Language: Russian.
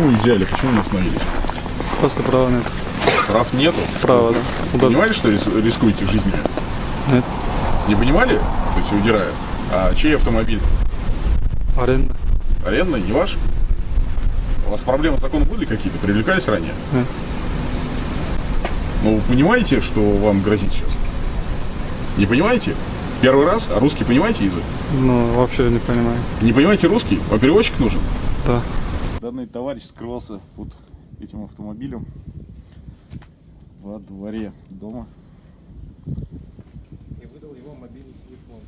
Почему уезжали? Почему не остановились? Просто права нет. Прав нету? Права, да. Вы понимали, что рискуете жизнями? Нет. Не понимали? То есть удирая. А чей автомобиль? Аренда. Арендный? Не ваш? У вас проблемы с законом были какие-то? Привлекались ранее? Нет. Ну, вы понимаете, что вам грозит сейчас? Не понимаете? Первый раз? А русский понимаете язык? Ну, вообще не понимаю. Не понимаете русский? Вам переводчик нужен? Да. Данный товарищ скрывался под этим автомобилем во дворе дома. И выдал его мобильный телефон.